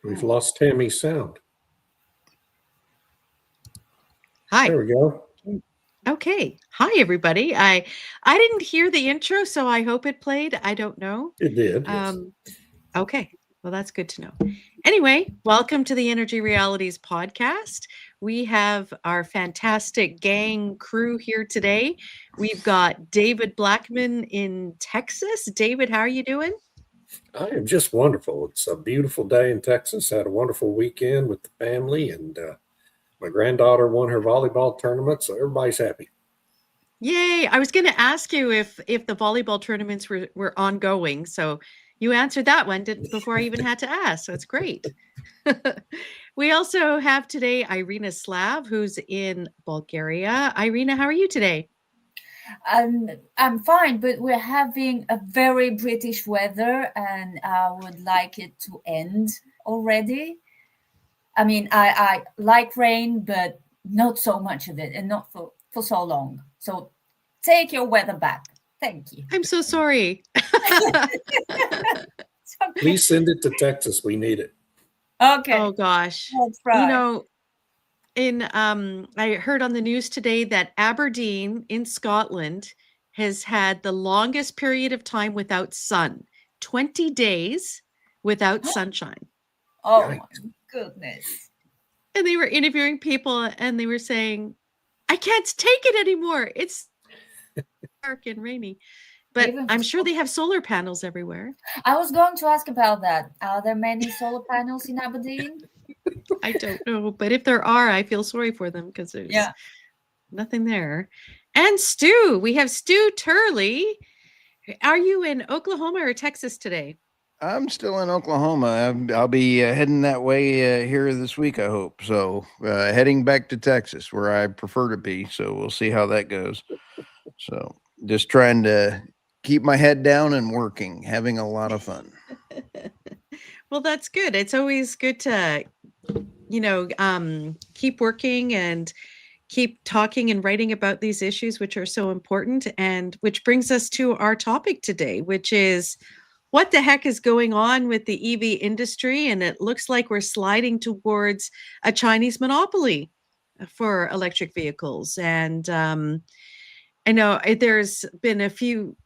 We've lost Tammy's sound. Hi. There we go. Okay. Hi, everybody. I didn't hear the intro, so I hope it played. I don't know. It did. Yes. Okay. Well, that's good to know. Anyway, welcome to the Energy Realities podcast. We have our fantastic gang crew here today. We've got David Blackmon in Texas. David, how are you doing? I am just wonderful. It's a beautiful day in Texas. Had a wonderful weekend with the family, and my granddaughter won her volleyball tournament, so everybody's happy. Yay. I was going to ask you if the volleyball tournaments were ongoing. So you answered that one before I even had to ask. So it's great. We also have today Irina Slav, who's in Bulgaria. Irina, how are you today? I'm fine, but we're having a very British weather, and I would like it to end already. I mean, I like rain, but not so much of it, and not for so long. So take your weather back. Thank you. I'm so sorry. Please send it to Texas. We need it. Okay. Oh gosh. That's right. You know, I heard on the news today that Aberdeen in Scotland has had the longest period of time without sun, 20 days without sunshine. Oh my goodness. And they were interviewing people and they were saying, I can't take it anymore. It's dark and rainy. But I'm sure they have solar panels everywhere. I was going to ask about that. Are there many solar panels in Aberdeen? I don't know. But if there are, I feel sorry for them because there's nothing there. And Stu, we have Stu Turley. Are you in Oklahoma or Texas today? I'm still in Oklahoma. I'll be heading that way here this week, I hope. So heading back to Texas where I prefer to be. So we'll see how that goes. So just trying to keep my head down and working, having a lot of fun. Well, that's good. It's always good to, keep working and keep talking and writing about these issues, which are so important. And which brings us to our topic today, which is what the heck is going on with the EV industry? And it looks like we're sliding towards a Chinese monopoly for electric vehicles. And I know there's been a few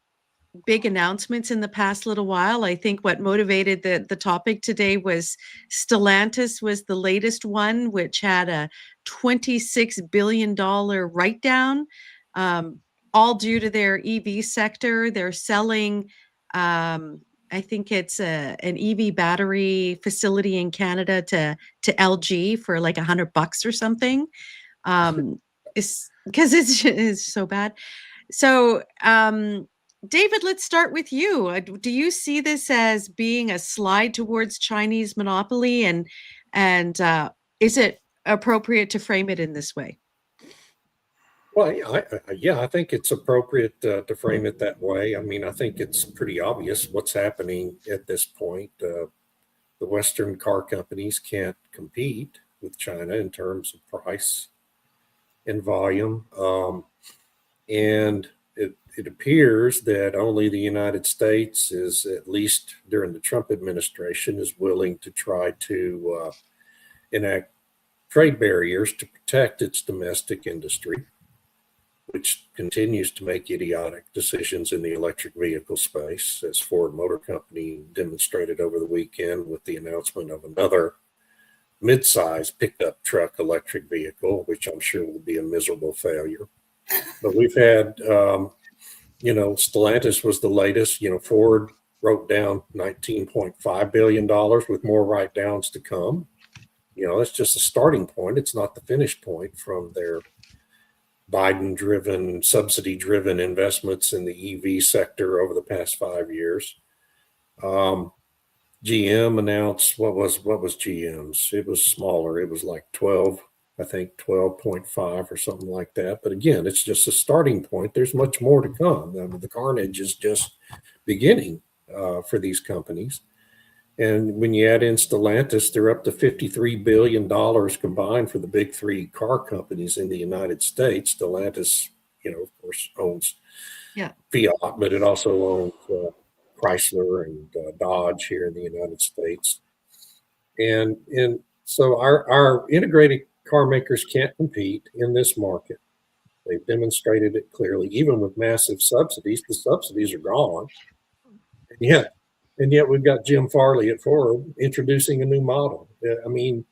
big announcements in the past little while. I think what motivated the topic today was Stellantis was the latest one, which had a $26 billion write-down, all due to their EV sector. They're selling, I think it's an EV battery facility in Canada to LG for like $100 or something. It's because it's so bad. So, David, let's start with you. Do you see this as being a slide towards Chinese monopoly, and is it appropriate to frame it in this way? Well, I think it's appropriate to frame it that way. I mean, I think it's pretty obvious what's happening at this point. The Western car companies can't compete with China in terms of price and volume, and it appears that only the United States is, at least during the Trump administration, is willing to try to enact trade barriers to protect its domestic industry, which continues to make idiotic decisions in the electric vehicle space, as Ford Motor Company demonstrated over the weekend with the announcement of another mid-size pickup truck electric vehicle, which I'm sure will be a miserable failure. But we've had Stellantis was the latest. Ford wrote down $19.5 billion with more write-downs to come. That's just a starting point. It's not the finish point from their Biden-driven, subsidy-driven investments in the EV sector over the past 5 years. GM announced, what was GM's? It was smaller. It was like 12.5 or something like that. But again, it's just a starting point. There's much more to come. I mean, the carnage is just beginning for these companies. And when you add in Stellantis, they're up to $53 billion combined for the big three car companies in the United States. Stellantis, of course, owns Fiat, but it also owns Chrysler and Dodge here in the United States. And so our integrated car makers can't compete in this market. They've demonstrated it clearly, even with massive subsidies. The subsidies are gone. And yet we've got Jim Farley at Ford introducing a new model. I mean,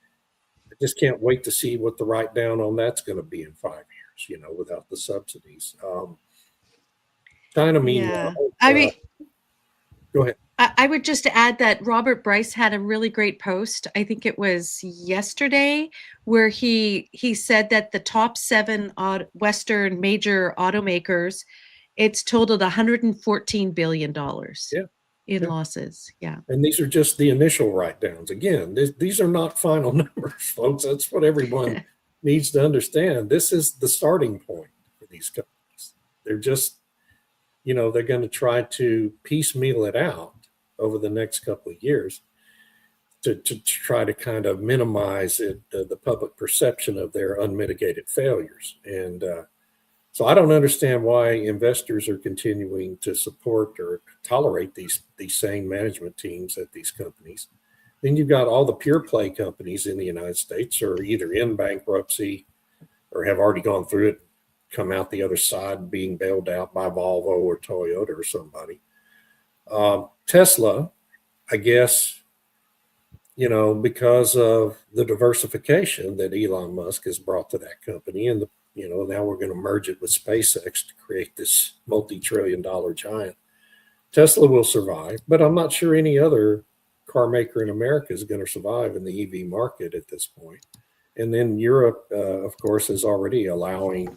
I just can't wait to see what the write down on that's going to be in 5 years, without the subsidies. China, meanwhile, I mean, go ahead. I would just add that Robert Bryce had a really great post. I think it was yesterday, where he said that the top 7 Western major automakers, it's totaled $114 billion in losses. Yeah. And these are just the initial write downs. Again, these are not final numbers, folks. That's what everyone needs to understand. This is the starting point for these companies. They're just, they're going to try to piecemeal it out over the next couple of years to try to kind of minimize the public perception of their unmitigated failures. And so I don't understand why investors are continuing to support or tolerate these same management teams at these companies. Then you've got all the pure play companies in the United States are either in bankruptcy or have already gone through it, come out the other side being bailed out by Volvo or Toyota or somebody. Tesla, I guess, because of the diversification that Elon Musk has brought to that company, and now we're going to merge it with SpaceX to create this multi-trillion-dollar giant. Tesla will survive, but I'm not sure any other car maker in America is going to survive in the EV market at this point. And then Europe, of course, is already allowing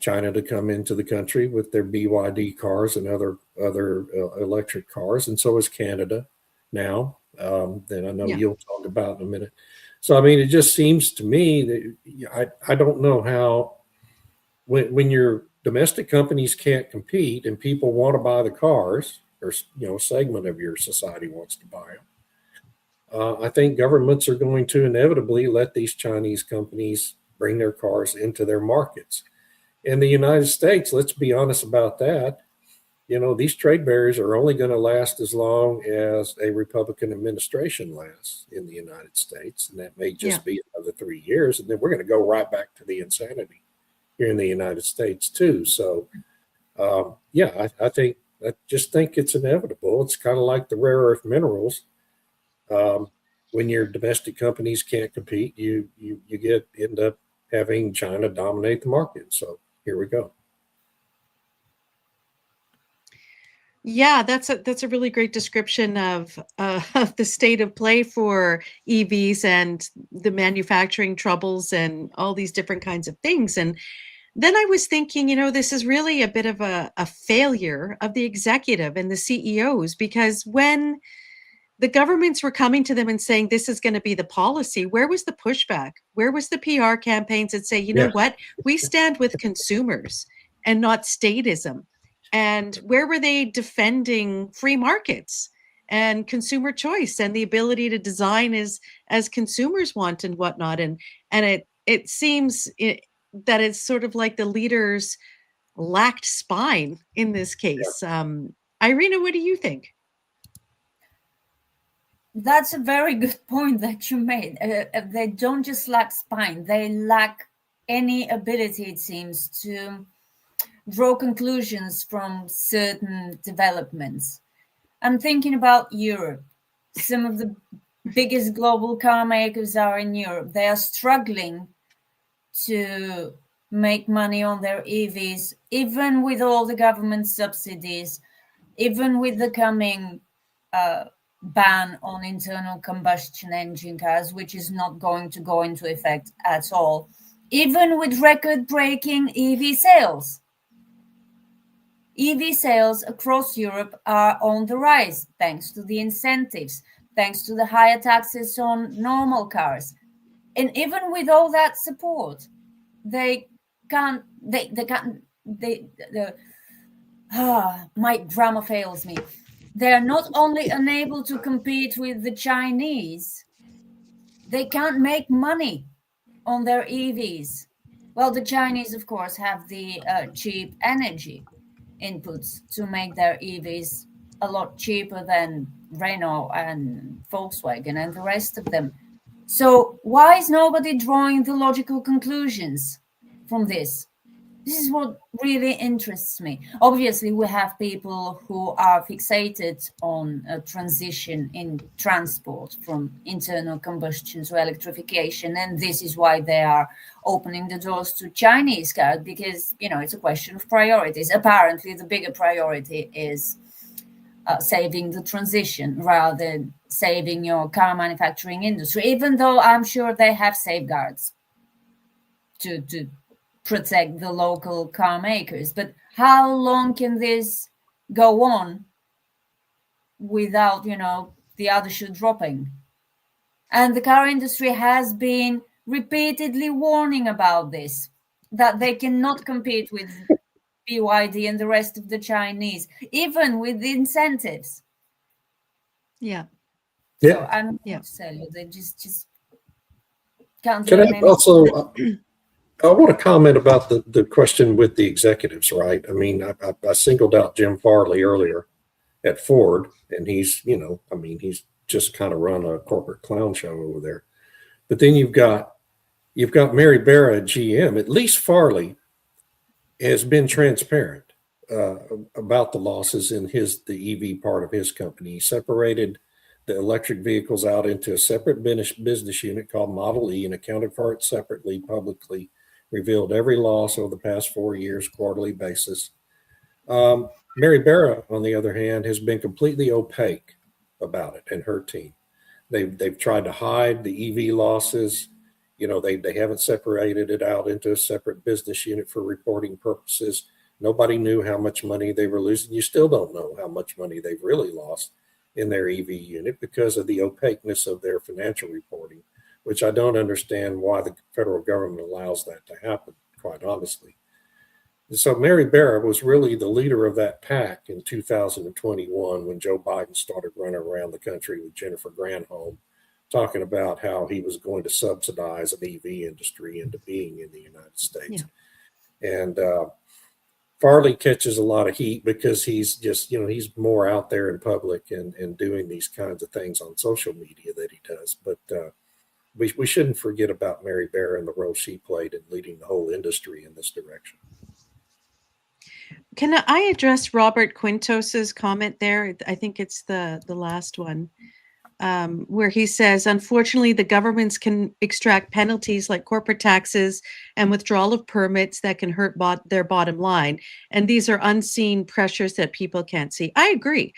China to come into the country with their BYD cars and other electric cars, and so is Canada now. That I know you'll talk about in a minute. So, I mean, it just seems to me that I don't know how, when your domestic companies can't compete and people want to buy the cars, or a segment of your society wants to buy them, I think governments are going to inevitably let these Chinese companies bring their cars into their markets. In the United States, let's be honest about that. These trade barriers are only going to last as long as a Republican administration lasts in the United States. And that may just be another 3 years. And then we're going to go right back to the insanity here in the United States too. So, I just think it's inevitable. It's kind of like the rare earth minerals. When your domestic companies can't compete, you end up having China dominate the market. So here we go. Yeah, that's a really great description of the state of play for EVs and the manufacturing troubles and all these different kinds of things. And then I was thinking, this is really a bit of a failure of the executive and the CEOs, because when the governments were coming to them and saying this is going to be the policy, where was the pushback? Where was the PR campaigns that say, know what, we stand with consumers and not statism? And where were they defending free markets and consumer choice and the ability to design as consumers want and whatnot? And it seems that it's sort of like the leaders lacked spine in this case. Irina, what do you think? That's a very good point that you made. They don't just lack spine, they lack any ability, it seems, to draw conclusions from certain developments. I'm thinking about Europe. Some of the biggest global car makers are in Europe. They are struggling to make money on their EVs, even with all the government subsidies, even with the coming ban on internal combustion engine cars, which is not going to go into effect at all, even with record-breaking EV sales. EV sales across Europe are on the rise, thanks to the incentives, thanks to the higher taxes on normal cars. And even with all that support, my grammar fails me. they're not only unable to compete with the Chinese, they can't make money on their EVs. Well, the Chinese, of course, have the cheap energy inputs to make their EVs a lot cheaper than Renault and Volkswagen and the rest of them. So why is nobody drawing the logical conclusions from this? This is what really interests me. Obviously, we have people who are fixated on a transition in transport from internal combustion to electrification, and this is why they are opening the doors to Chinese cars, because, you know, it's a question of priorities. Apparently, the bigger priority is saving the transition rather than saving your car manufacturing industry, even though I'm sure they have safeguards to protect the local car makers. But how long can this go on without, you know, the other shoe dropping? And the car industry has been repeatedly warning about this, that they cannot compete with BYD and the rest of the Chinese, even with the incentives. Yeah. So I don't know Yeah. what to tell you. They just can't Can learn I anything. also, I want to comment about the question with the executives, right? I mean, I singled out Jim Farley earlier at Ford, and he's, you know, I mean, he's just kind of run a corporate clown show over there. But then you've got Mary Barra at GM. At least Farley has been transparent about the losses in the EV part of his company. He separated the electric vehicles out into a separate business unit called Model E and accounted for it separately, publicly, revealed every loss over the past 4 years, quarterly basis. Mary Barra, on the other hand, has been completely opaque about it, and her team. They've tried to hide the EV losses. You know, they haven't separated it out into a separate business unit for reporting purposes. Nobody knew how much money they were losing. You still don't know how much money they've really lost in their EV unit because of the opaqueness of their financial reporting, which I don't understand why the federal government allows that to happen, quite honestly. So Mary Barra was really the leader of that pack in 2021 when Joe Biden started running around the country with Jennifer Granholm, talking about how he was going to subsidize an EV industry into being in the United States. Yeah. And Farley catches a lot of heat because he's just, you know, he's more out there in public and doing these kinds of things on social media that he does. But we shouldn't forget about Mary Barra and the role she played in leading the whole industry in this direction. Can I address Robert Quintos's comment there? I think it's the last one, where he says, unfortunately, the governments can extract penalties like corporate taxes and withdrawal of permits that can hurt their bottom line. And these are unseen pressures that people can't see. I agree.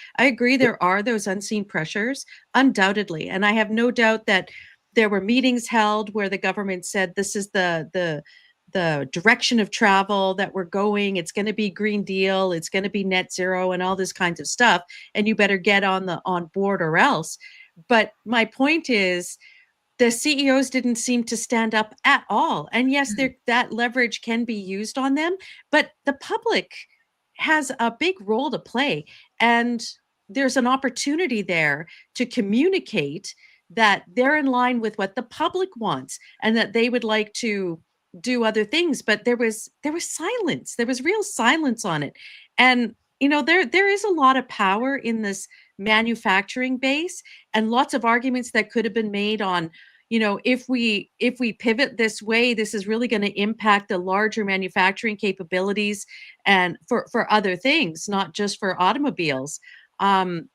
There are those unseen pressures, undoubtedly. And I have no doubt that there were meetings held where the government said, this is the direction of travel that we're going. It's going to be Green Deal. It's going to be net zero and all this kinds of stuff. And you better get on board or else. But my point is, the CEOs didn't seem to stand up at all. And yes, that leverage can be used on them, but the public has a big role to play. And there's an opportunity there to communicate that they're in line with what the public wants and that they would like to do other things. But there was silence. There was real silence on it. And, you know, there is a lot of power in this manufacturing base and lots of arguments that could have been made on, you know, if we pivot this way, this is really going to impact the larger manufacturing capabilities and for other things, not just for automobiles. And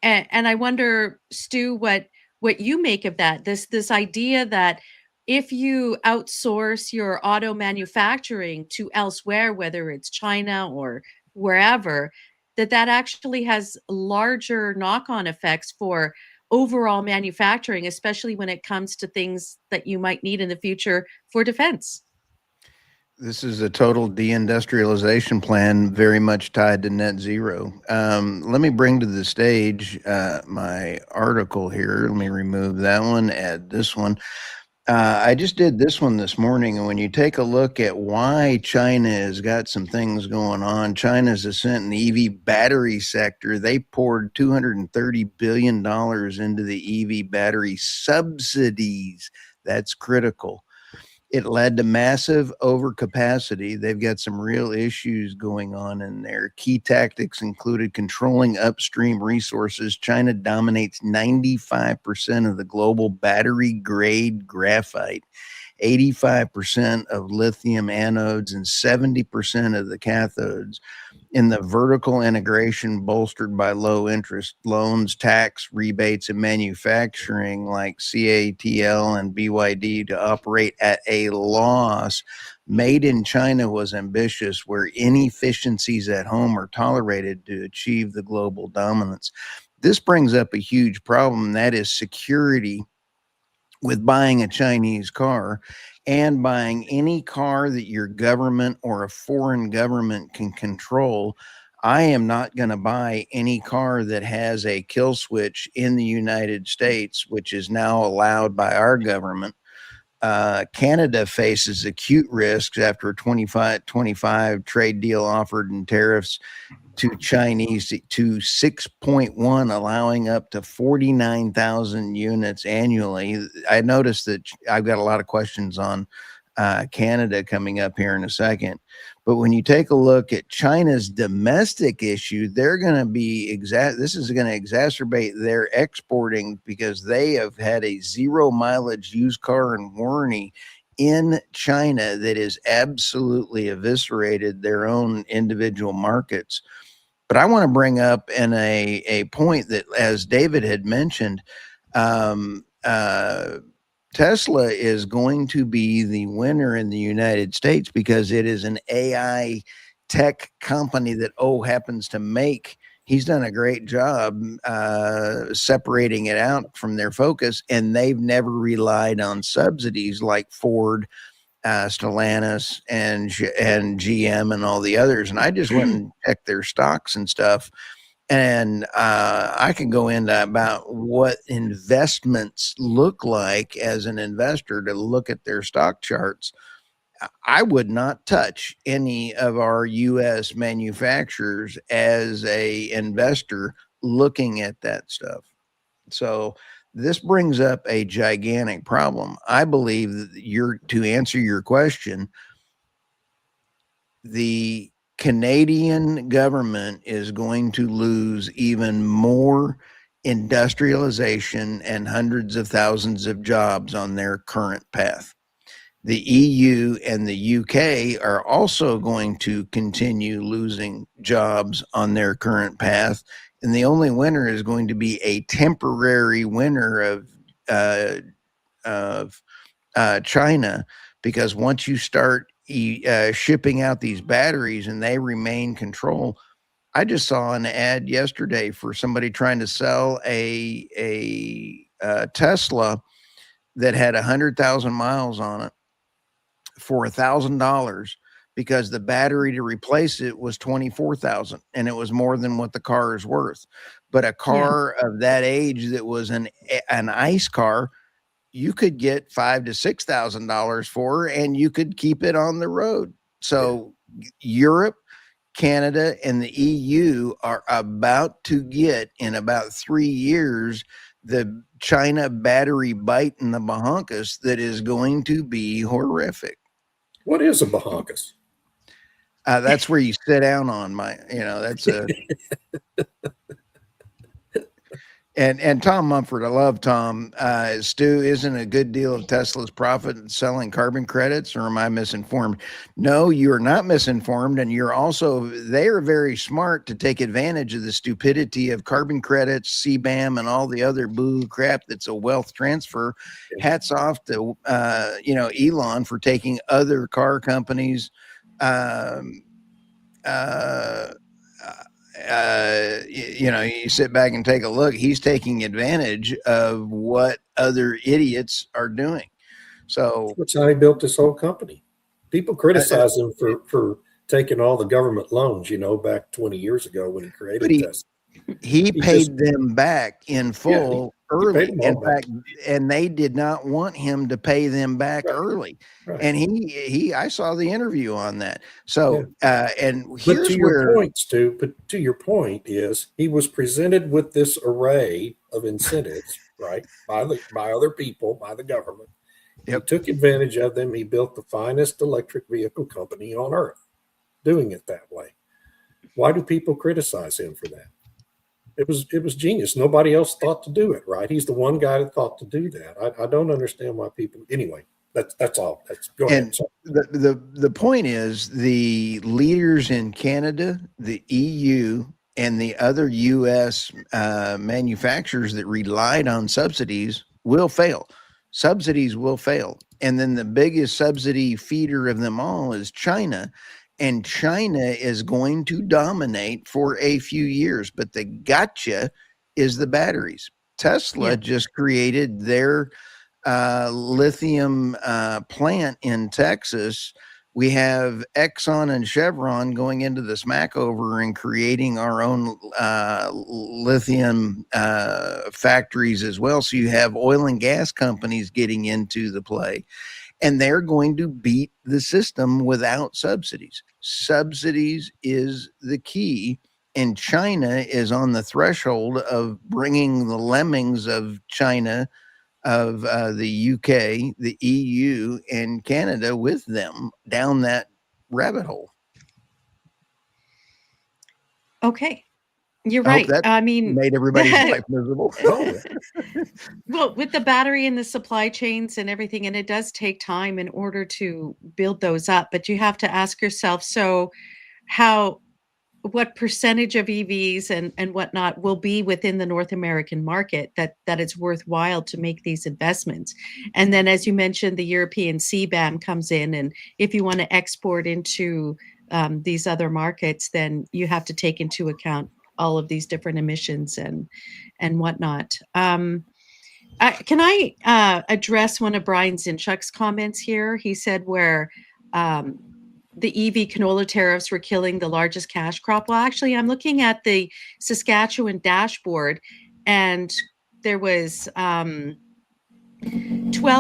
I wonder, Stu, what you make of that, this idea that if you outsource your auto manufacturing to elsewhere, whether it's China or wherever, that actually has larger knock-on effects for overall manufacturing, especially when it comes to things that you might need in the future for defense. This is a total deindustrialization plan, very much tied to net zero. Let me bring to the stage my article here. Let me remove that one, add this one. I just did this one this morning, and when you take a look at why China has got some things going on, China's ascent in the EV battery sector, they poured $230 billion into the EV battery subsidies. That's critical. It led to massive overcapacity. They've got some real issues going on in there. Key tactics included controlling upstream resources. China dominates 95% of the global battery grade graphite, 85% of lithium anodes, and 70% of the cathodes. In the vertical integration bolstered by low interest loans, tax rebates, and manufacturing like CATL and BYD to operate at a loss. Made in China was ambitious, where inefficiencies at home are tolerated to achieve the global dominance. This brings up a huge problem, that is security with buying a Chinese car and buying any car that your government or a foreign government can control. I am not going to buy any car that has a kill switch in the United States, which is now allowed by our government. Canada faces acute risks after a 25 trade deal offered and tariffs to Chinese to 6.1, allowing up to 49,000 units annually. I noticed that I've got a lot of questions on Canada coming up here in a second. But when you take a look at China's domestic issue, they're going to be this is going to exacerbate their exporting, because they have had a 0 mileage used car and warranty in China that is absolutely eviscerated their own individual markets. But I want to bring up in a point that, as David had mentioned, Tesla is going to be the winner in the United States because it is an AI tech company that happens to make. He's done a great job separating it out from their focus, and they've never relied on subsidies like Ford, Stellantis, and GM and all the others. And I just went and checked their stocks and stuff. And I can go into about what investments look like as an investor to look at their stock charts. I would not touch any of our U.S. manufacturers as a investor looking at that stuff. So this brings up a gigantic problem. I believe that to answer your question, the Canadian government is going to lose even more industrialization and hundreds of thousands of jobs on their current path. The EU and the UK are also going to continue losing jobs on their current path. And the only winner is going to be a temporary winner of China, because once you start shipping out these batteries and they remain control. I just saw an ad yesterday for somebody trying to sell a Tesla that had 100,000 miles on it for $1,000, because the battery to replace it was 24,000, and it was more than what the car is worth. But a car of that age that was an ICE car, you could get $5,000 to $6,000 for, and you could keep it on the road. So Europe, Canada, and the EU are about to get, in about 3 years, the China battery bite in the bahonkus that is going to be horrific. What is a bahonkus? That's where you sit down on that's a. And Tom Mumford, I love Tom. Stu, isn't a good deal of Tesla's profit selling carbon credits, or am I misinformed? No, you are not misinformed. And they are very smart to take advantage of the stupidity of carbon credits, CBAM, and all the other boo crap that's a wealth transfer. Hats off to, Elon for taking other car companies, you sit back and take a look. He's taking advantage of what other idiots are doing. So that's how he built this whole company. People criticize him for taking all the government loans, back 20 years ago when he created Tesla. He paid them back in full early. them all In back. fact, and they did not want him to pay them back Right. early. Right. And I saw the interview on that. So, and But here's to your where, point, Stu, but to your point is he was presented with this array of incentives, right, by other people, by the government. He yep. took advantage of them. He built the finest electric vehicle company on earth, doing it that way. Why do people criticize him for that? It was genius. Nobody else thought to do it, right? He's the one guy that thought to do that. I don't understand why people. Anyway, that's all. Go ahead. And the point is the leaders in Canada, the EU, and the other U.S. Manufacturers that relied on subsidies will fail. Subsidies will fail. And then the biggest subsidy feeder of them all is China. And China is going to dominate for a few years. But the gotcha is the batteries. Tesla just created their lithium plant in Texas. We have Exxon and Chevron going into the smackover and creating our own lithium factories as well. So you have oil and gas companies getting into the play, and they're going to beat the system without subsidies. Subsidies is the key. And China is on the threshold of bringing the lemmings of China, of the UK, the EU, and Canada with them down that rabbit hole. Okay. You're I hope right. that I mean, made everybody's life miserable. well, with the battery and the supply chains and everything, and it does take time in order to build those up, but you have to ask yourself, so what percentage of EVs and whatnot will be within the North American market that it's worthwhile to make these investments? And then, as you mentioned, the European CBAM comes in, and if you want to export into these other markets, then you have to take into account all of these different emissions and whatnot. Can I address one of Brian Zinchuk's comments here? He said where the EV canola tariffs were killing the largest cash crop. Well, actually, I'm looking at the Saskatchewan dashboard, and there was 12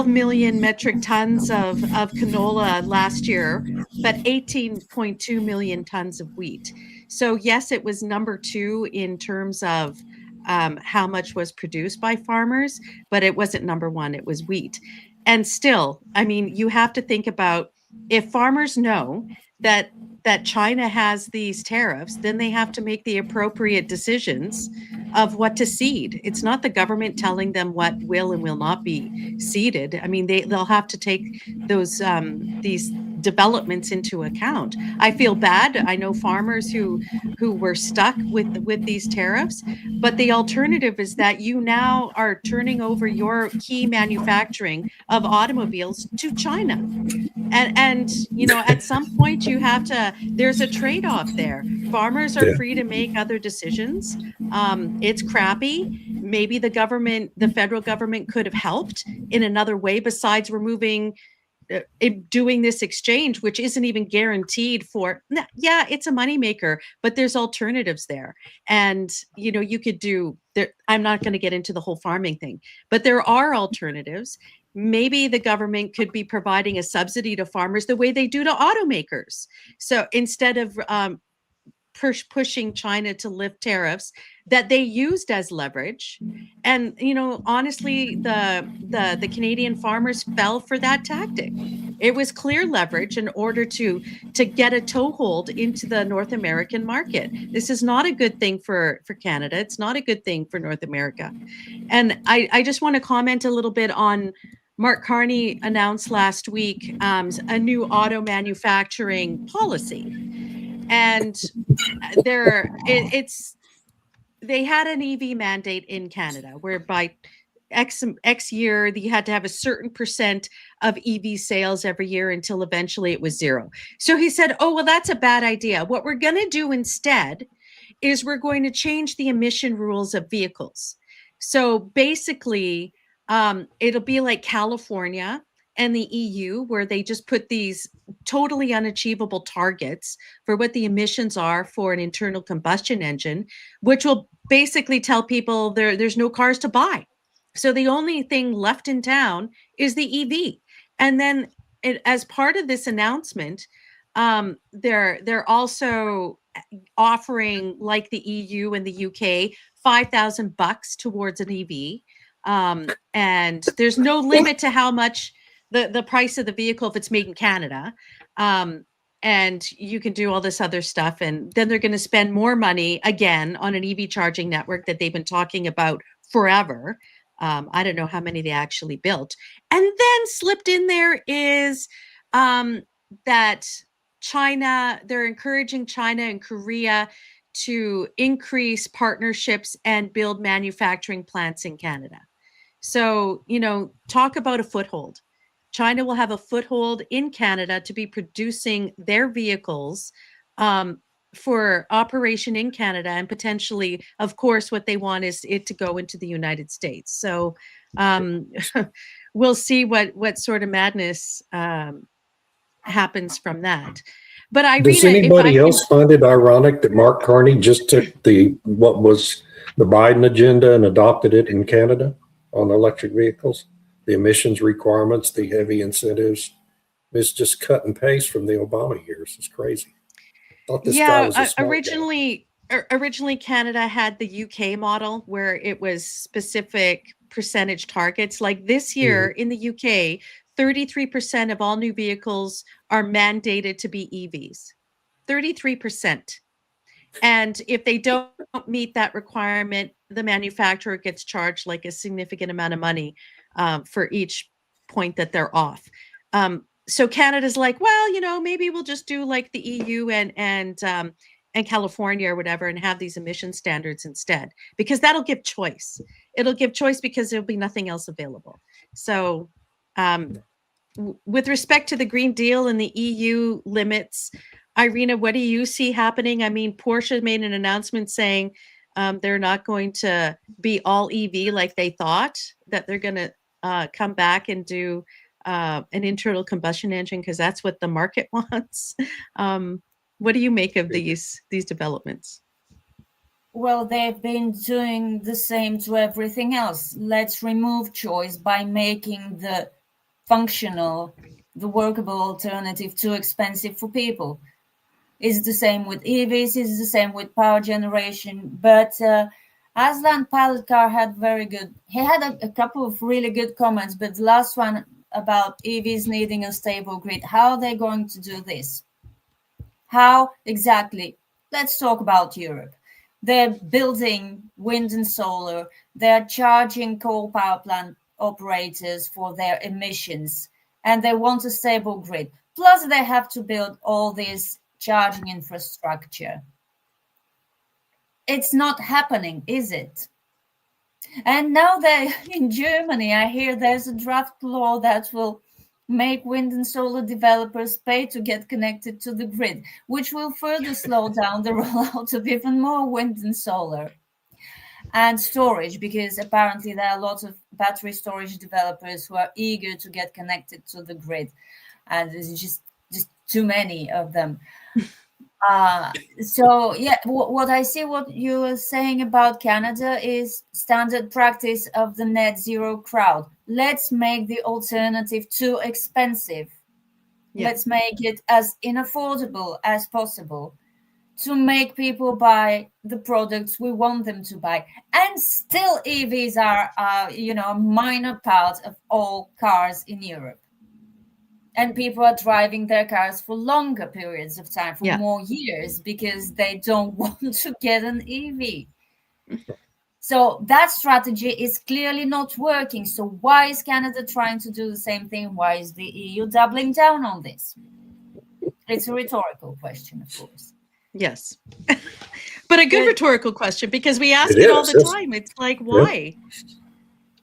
million metric tons of canola last year, but 18.2 million tons of wheat. So yes, it was number 2 in terms of how much was produced by farmers, but it wasn't number 1, it was wheat. And still, I mean, you have to think about, if farmers know that China has these tariffs, then they have to make the appropriate decisions of what to seed. It's not the government telling them what will and will not be seeded. I mean, they'll have to take those these developments into account. I feel bad. I know farmers who were stuck with these tariffs, but the alternative is that you now are turning over your key manufacturing of automobiles to China. And you know, at some point you have to, there's a trade-off there. Farmers are free to make other decisions. It's crappy. Maybe the federal government could have helped in another way besides removing doing this exchange, which isn't even guaranteed for. Yeah, it's a moneymaker, but there's alternatives there. And you know, you could do there. I'm not going to get into the whole farming thing, but there are alternatives. Maybe the government could be providing a subsidy to farmers the way they do to automakers. So instead of pushing China to lift tariffs, that they used as leverage. And you know, honestly, the Canadian farmers fell for that tactic. It was clear leverage in order to get a toehold into the North American market. This is not a good thing for Canada. It's not a good thing for North America. And I just want to comment a little bit on Mark Carney announced last week a new auto manufacturing policy. And they had an EV mandate in Canada whereby X year you had to have a certain percent of EV sales every year until eventually it was 0. So he said, oh, well, that's a bad idea. What we're going to do instead is we're going to change the emission rules of vehicles. So basically, it'll be like California and the EU, where they just put these totally unachievable targets for what the emissions are for an internal combustion engine, which will basically tell people there's no cars to buy. So the only thing left in town is the EV. And then as part of this announcement, they're also offering, like the EU and the UK, $5,000 towards an EV. And there's no limit to how much the price of the vehicle if it's made in Canada. And you can do all this other stuff. And then they're going to spend more money again on an EV charging network that they've been talking about forever. I don't know how many they actually built. And then slipped in there is that China, they're encouraging China and Korea to increase partnerships and build manufacturing plants in Canada. So, talk about a foothold. China will have a foothold in Canada to be producing their vehicles for operation in Canada, and potentially, of course, what they want is it to go into the United States. So we'll see what sort of madness happens from that. But Irina, does anybody else find it ironic that Mark Carney just took what was the Biden agenda and adopted it in Canada on electric vehicles? The emissions requirements, the heavy incentives. It's just cut and paste from the Obama years. It's crazy. Thought this guy was a smart originally Canada had the UK model where it was specific percentage targets. Like this year in the UK, 33% of all new vehicles are mandated to be EVs. 33%. And if they don't meet that requirement, the manufacturer gets charged like a significant amount of money for each point that they're off. So Canada's like, well, maybe we'll just do like the EU and California or whatever, and have these emission standards instead, because that'll give choice. It'll give choice because there'll be nothing else available. So with respect to the Green Deal and the EU limits, Irina, what do you see happening? I mean, Porsche made an announcement saying they're not going to be all EV like they thought, that they're going to come back and do an internal combustion engine because that's what the market wants. What do you make of these developments? Well, they've been doing the same to everything else. Let's remove choice by making the functional, the workable alternative too expensive for people. It's the same with EVs, it's the same with power generation. But Aslan Palatkar had he had a couple of really good comments, but the last one about EVs needing a stable grid. How are they going to do this? How exactly? Let's talk about Europe. They're building wind and solar. They're charging coal power plant operators for their emissions, and they want a stable grid. Plus, they have to build all this charging infrastructure. It's not happening, is it? And now in Germany, I hear there's a draft law that will make wind and solar developers pay to get connected to the grid, which will further slow down the rollout of even more wind and solar. And storage, because apparently there are lots of battery storage developers who are eager to get connected to the grid. And there's just too many of them. So yeah, what I see, what you were saying about Canada is standard practice of the net zero crowd. Let's make the alternative too expensive. Yeah. Let's make it as unaffordable as possible to make people buy the products we want them to buy. And still EVs are a minor part of all cars in Europe. And people are driving their cars for longer periods of time, for more years, because they don't want to get an EV. So that strategy is clearly not working. So why is Canada trying to do the same thing? Why is the EU doubling down on this? It's a rhetorical question, of course. Yes. But a good rhetorical question, because we ask it all the time. It's like, why? Yeah.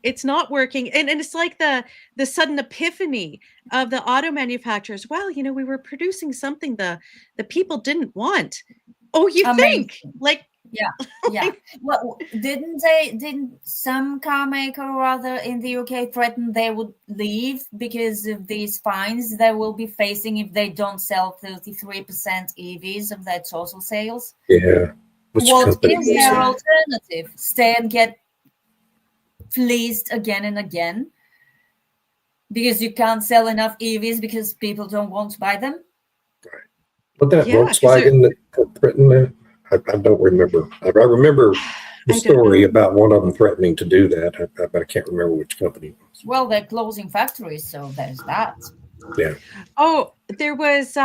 It's not working. And it's like the sudden epiphany of the auto manufacturers. Well, we were producing something the people didn't want. Oh, you think? Like, yeah. Well, didn't some car maker or other in the UK threaten they would leave because of these fines they will be facing if they don't sell 33% EVs of their total sales? Yeah. What is their alternative? Stay and get fleeced again and again because you can't sell enough EVs because people don't want to buy them. But that Yeah, 'cause Volkswagen that threatened that, I don't remember. I remember the I don't story know. about one of them threatening to do that, but I can't remember which company it was. Well, they're closing factories, so there's that. Yeah. Oh, there was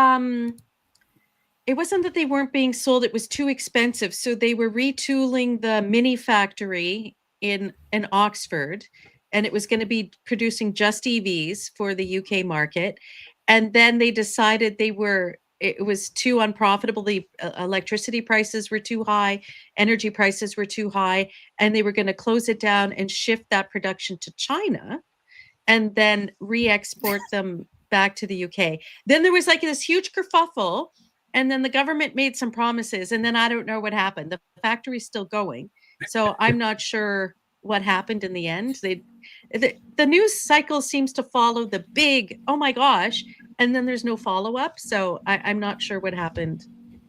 it wasn't that they weren't being sold, it was too expensive. So they were retooling the mini factory in Oxford, and it was going to be producing just EVs for the UK market. And then they decided it was too unprofitable. The electricity prices were too high, energy prices were too high, and they were going to close it down and shift that production to China and then re-export them back to the UK. Then there was like this huge kerfuffle, and then the government made some promises, and then I don't know what happened. The factory's still going, so I'm not sure what happened in the end. The news cycle seems to follow the big, oh my gosh, and then there's no follow-up, so I'm not sure what happened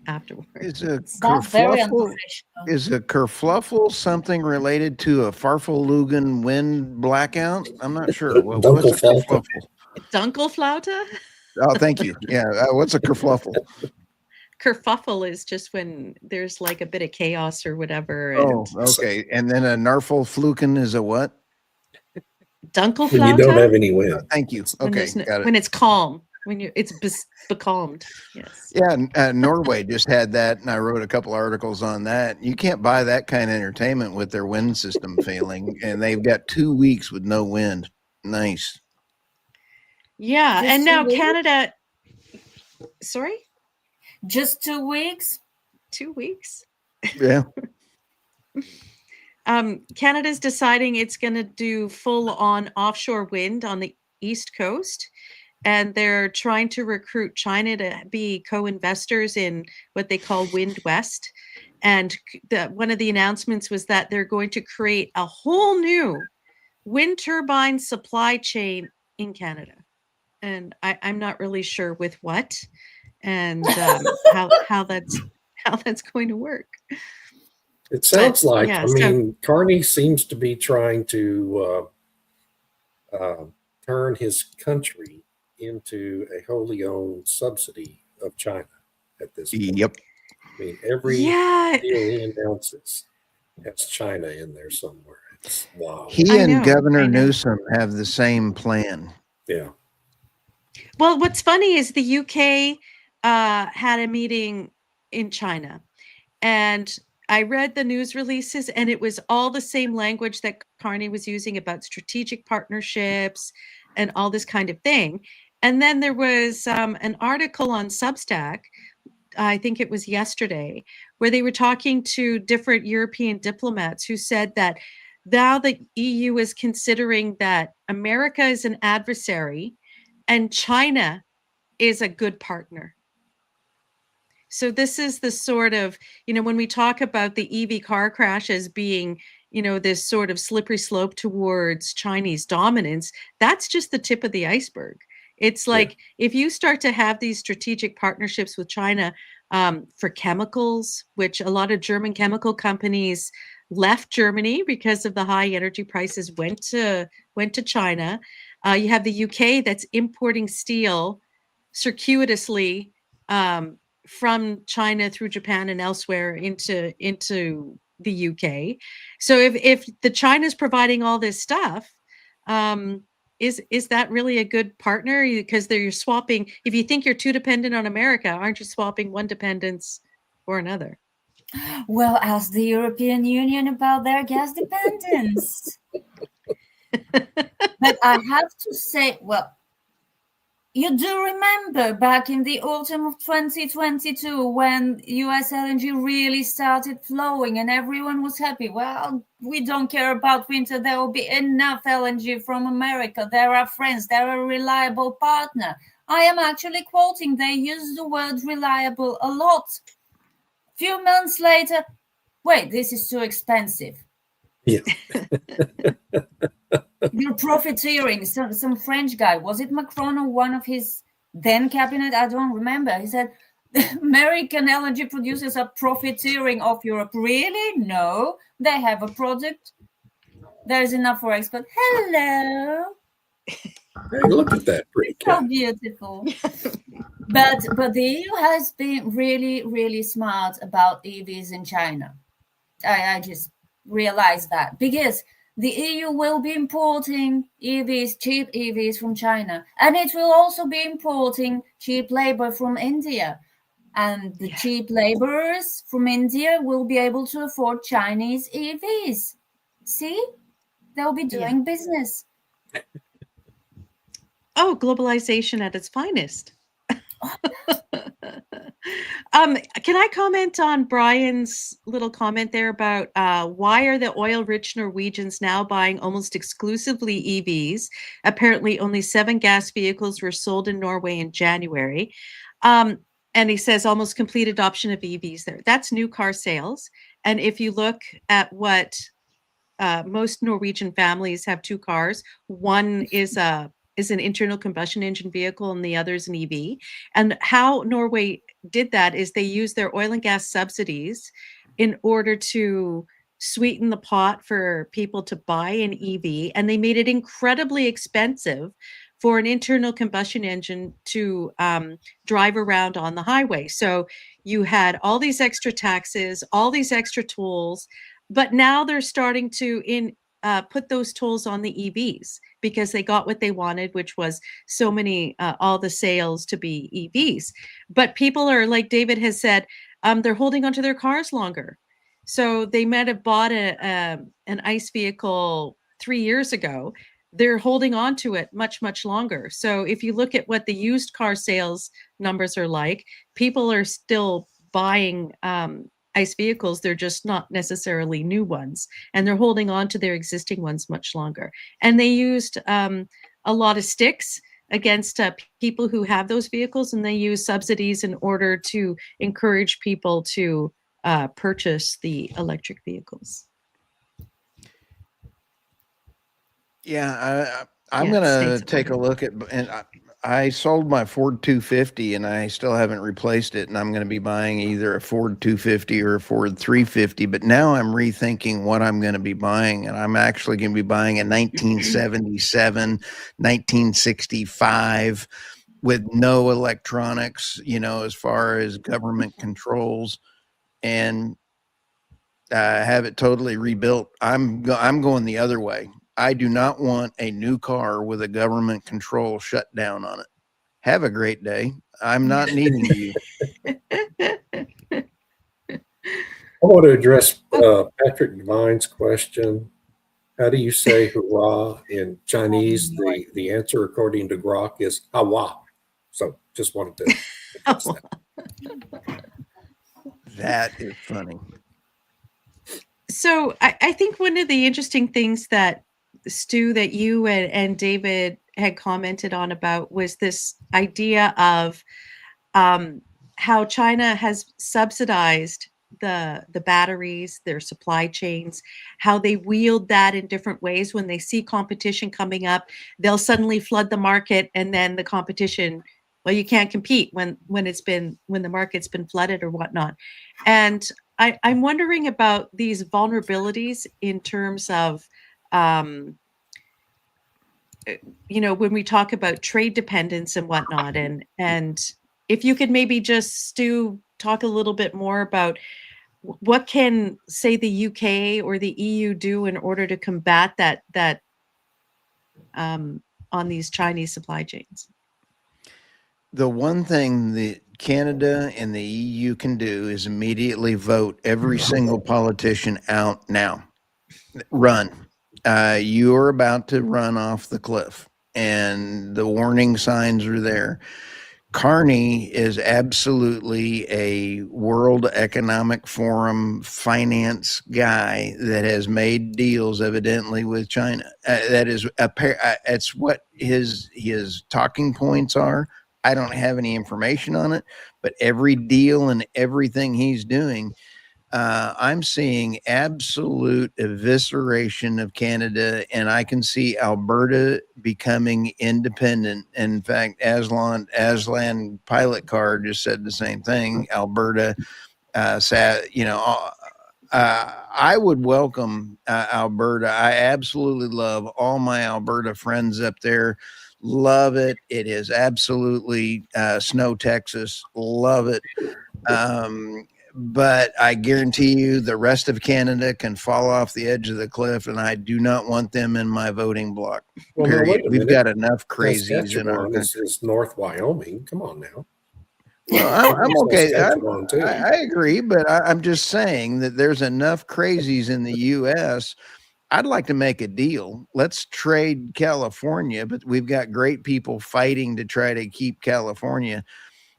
afterwards. Is a That's very kerfluffle, unprofessional. is a kerfluffle something related to a Farfelugen wind blackout? I'm not sure. What's a Dunkelflaute. kerfluffle? Dunkelflaute? Oh, thank you. Yeah, what's a kerfluffle? Kerfuffle is just when there's like a bit of chaos or whatever. Oh, And okay. And then a Narfelfluken is a what? Dunkelflaute? When you don't have any wind. Thank you. when Okay, there's got it. when it's calm, it's becalmed. Yes. Yeah, Norway just had that, and I wrote a couple articles on that. You can't buy that kind of entertainment with their wind system failing, and they've got 2 weeks with no wind. Nice. Yeah, Just and 2 now weeks? Canada. Sorry, Just 2 weeks? 2 weeks. Yeah. Canada's deciding it's going to do full-on offshore wind on the East Coast, and they're trying to recruit China to be co-investors in what they call Wind West. And one of the announcements was that they're going to create a whole new wind turbine supply chain in Canada. And I'm not really sure with what and how that's going to work. It sounds But, like, yeah, I mean, Carney seems to be trying to turn his country into a wholly owned subsidy of China at this point. Yep. I mean, every Yeah, deal he announces has China in there somewhere. It's wow. He I and know, Governor I know. Newsom have the same plan. Yeah. Well, what's funny is the UK had a meeting in China, and I read the news releases, and it was all the same language that Carney was using about strategic partnerships and all this kind of thing. And then there was an article on Substack, I think it was yesterday, where they were talking to different European diplomats who said that now the EU is considering that America is an adversary and China is a good partner. So this is the sort of, when we talk about the EV car crash as being, this sort of slippery slope towards Chinese dominance, that's just the tip of the iceberg. It's like, if you start to have these strategic partnerships with China for chemicals, which a lot of German chemical companies left Germany because of the high energy prices, went to China. You have the UK that's importing steel circuitously from China through Japan and elsewhere into the UK. So if the China's providing all this stuff, is that really a good partner? Because they're swapping. If you think you're too dependent on America, aren't you swapping one dependence for another? Well, ask the European Union about their gas dependence. But I have to say, well, you do remember back in the autumn of 2022 when US LNG really started flowing and everyone was happy. Well, we don't care about winter. There will be enough LNG from America. They're our friends. They're a reliable partner. I am actually quoting. They use the word reliable a lot. Few months later, wait, this is too expensive. Yeah. You're profiteering. Some French guy, was it Macron or one of his then cabinet? I don't remember. He said, American LNG producers are profiteering off Europe. Really? No, they have a product. There's enough for export. Hello. Hey, look at that pretty So cat. beautiful. But the EU has been really smart about EVs in China. I just realized that because the EU will be importing EVs, cheap EVs from China, and it will also be importing cheap labor from India. And the cheap laborers from India will be able to afford Chinese EVs. See? They'll be doing business. Oh, globalization at its finest. Can I comment on Brian's little comment there about why are the oil-rich Norwegians now buying almost exclusively EVs? Apparently, only 7 gas vehicles were sold in Norway in January. And he says almost complete adoption of EVs there. That's new car sales. And if you look at what most Norwegian families have 2 cars, one is an internal combustion engine vehicle and the other is an EV. And how Norway did that is they used their oil and gas subsidies in order to sweeten the pot for people to buy an EV, and they made it incredibly expensive for an internal combustion engine to drive around on the highway. So you had all these extra taxes, all these extra tolls, but now they're starting to put those tolls on the EVs because they got what they wanted, which was so many, all the sales to be EVs. But people are, like David has said, they're holding onto their cars longer. So they might have bought an ICE vehicle 3 years ago. They're holding on to it much longer. So if you look at what the used car sales numbers are like, people are still buying ICE vehicles. They're just not necessarily new ones, and they're holding on to their existing ones much longer. And they used a lot of sticks against people who have those vehicles, and they use subsidies in order to encourage people to purchase the electric vehicles. Yeah, I'm Yeah, gonna states of take a look at, and I sold my Ford 250 and I still haven't replaced it, and I'm going to be buying either a Ford 250 or a Ford 350. But now I'm rethinking what I'm going to be buying, and I'm actually going to be buying a 1977, 1965 with no electronics, as far as government controls, and have it totally rebuilt. I'm going the other way. I do not want a new car with a government control shut down on it. Have a great day. I'm not needing you. I want to address Patrick Devine's question. How do you say hurrah in Chinese? The answer, according to Grok, is hawa. So just wanted to address that. That is funny. So I think one of the interesting things that, Stu, that you and David had commented on about was this idea of how China has subsidized the batteries, their supply chains, how they wield that in different ways. When they see competition coming up, they'll suddenly flood the market, and then the competition, well, you can't compete when the market's been flooded or whatnot. And I'm wondering about these vulnerabilities in terms of when we talk about trade dependence and whatnot, and if you could maybe just, Stu, talk a little bit more about what can, say, the UK or the EU do in order to combat that on these Chinese supply chains. The one thing that Canada and the EU can do is immediately vote every single politician out now. Run. You're about to run off the cliff, and the warning signs are there. Carney is absolutely a World Economic Forum finance guy that has made deals evidently with China. That is it's what his talking points are. I don't have any information on it, but every deal and everything he's doing, I'm seeing absolute evisceration of Canada, and I can see Alberta becoming independent. In fact, Aslan Pilot Car just said the same thing. Alberta, I would welcome Alberta. I absolutely love all my Alberta friends up there. Love it. It is absolutely snow Texas. Love it. But I guarantee you the rest of Canada can fall off the edge of the cliff, and I do not want them in my voting block. Well, now, Period. wait a We've minute. got enough crazies in our Saskatchewan country. is North Wyoming. Come on now. Well, I'm okay. Saskatchewan, too. I agree, but I'm just saying that there's enough crazies in the U.S. I'd like to make a deal. Let's trade California, but we've got great people fighting to try to keep California.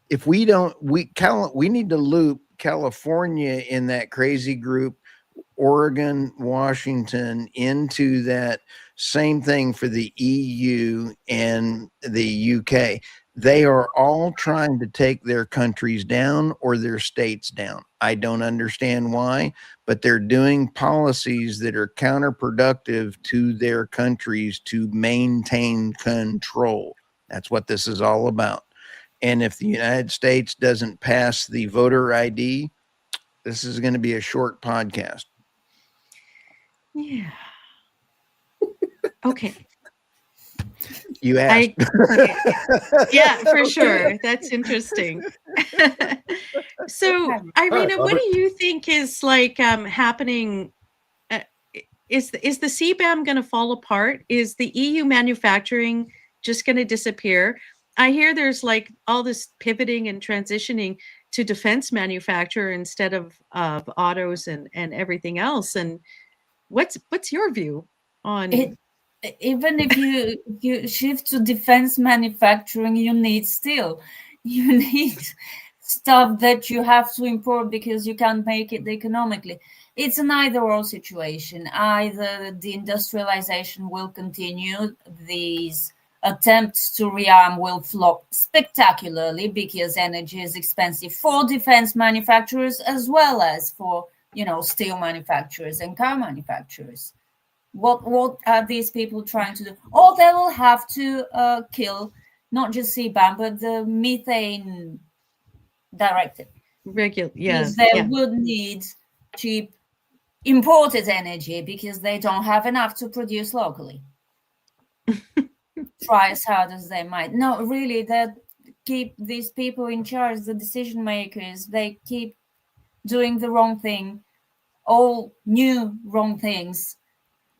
If we don't, we need to loop California in that crazy group, Oregon, Washington into that same thing for the EU and the UK. They are all trying to take their countries down or their states down. I don't understand why, but they're doing policies that are counterproductive to their countries to maintain control. That's what this is all about. And if the United States doesn't pass the voter ID, this is going to be a short podcast. Yeah. Okay. You asked. Yeah, for sure. That's interesting. So, Irina, what do you think is like happening? Is the CBAM going to fall apart? Is the EU manufacturing just going to disappear? I hear there's like all this pivoting and transitioning to defense manufacture instead of autos and everything else. And what's your view on it? Even if you shift to defense manufacturing, you need steel. You need stuff that you have to import because you can't make it economically. It's an either-or situation. Either the industrialization will continue, these attempts to rearm will flop spectacularly because energy is expensive for defense manufacturers as well as for, steel manufacturers and car manufacturers. What are these people trying to do? Or they will have to kill not just CBAM, but the methane directive. Yes. They would need cheap imported energy because they don't have enough to produce locally. Try as hard as they might. No, really, that keep these people in charge, the decision makers, they keep doing the wrong thing, all new wrong things,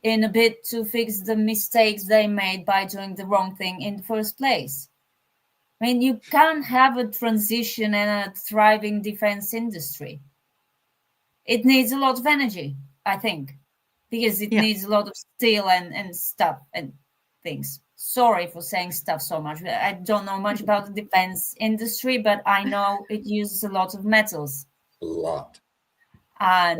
in a bid to fix the mistakes they made by doing the wrong thing in the first place. I mean, you can't have a transition and a thriving defense industry. It needs a lot of energy, I think, because it needs a lot of steel and stuff and things. Sorry for saying stuff so much. I don't know much about the defense industry, but I know it uses a lot of metals. A lot. And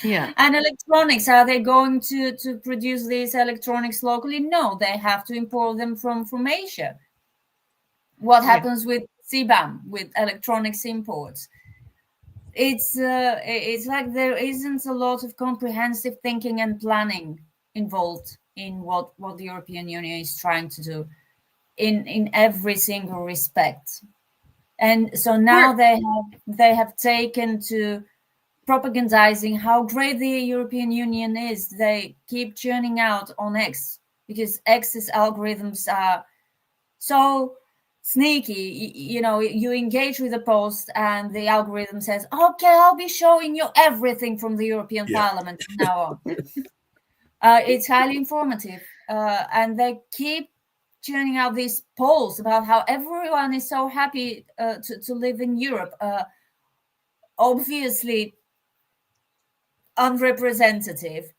yeah. And electronics, are they going to produce these electronics locally? No, they have to import them from Asia. What happens with CBAM, with electronics imports? It's like there isn't a lot of comprehensive thinking and planning involved in what the European Union is trying to do in every single respect. And so now they have taken to propagandizing how great the European Union is. They keep churning out on X because X's algorithms are so sneaky. You engage with a post and the algorithm says, okay, I'll be showing you everything from the European Parliament from now on. It's highly informative. And they keep churning out these polls about how everyone is so happy to live in Europe. Obviously, unrepresentative,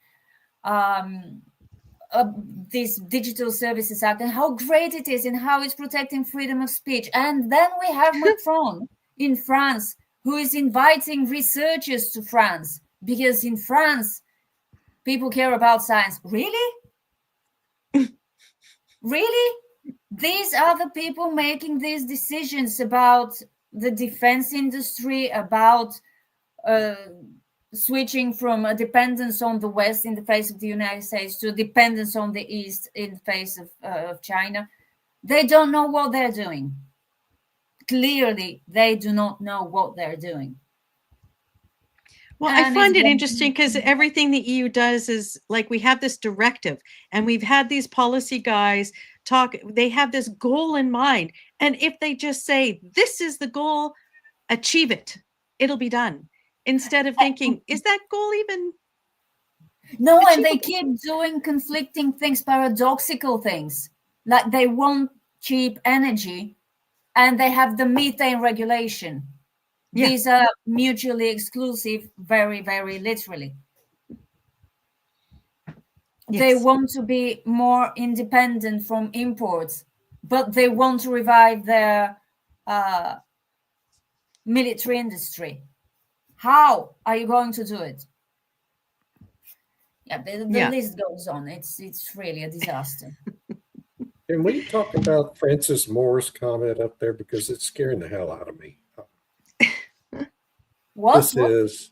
this Digital Services Act and how great it is and how it's protecting freedom of speech. And then we have Macron in France, who is inviting researchers to France because in France, people care about science. Really? Really? These are the people making these decisions about the defense industry, about switching from a dependence on the West in the face of the United States to a dependence on the East in the face of China. They don't know what they're doing. Clearly, they do not know what they're doing. Well, I And find it's it interesting because everything the EU does is like we have this directive and we've had these policy guys talk, they have this goal in mind. And if they just say, this is the goal, achieve it, it'll be done. Instead of thinking, is that goal even no, and they achievable? keep doing conflicting things, paradoxical things. Like they want cheap energy and they have the methane regulation. Yeah. These are mutually exclusive, very, very literally. They Yes. want to be more independent from imports, but they want to revive their military industry. How are you going to do it? Yeah, the Yeah. list goes on. It's really a disaster. Can we talk about Francis Moore's comment up there, because it's scaring the hell out of me? What? This is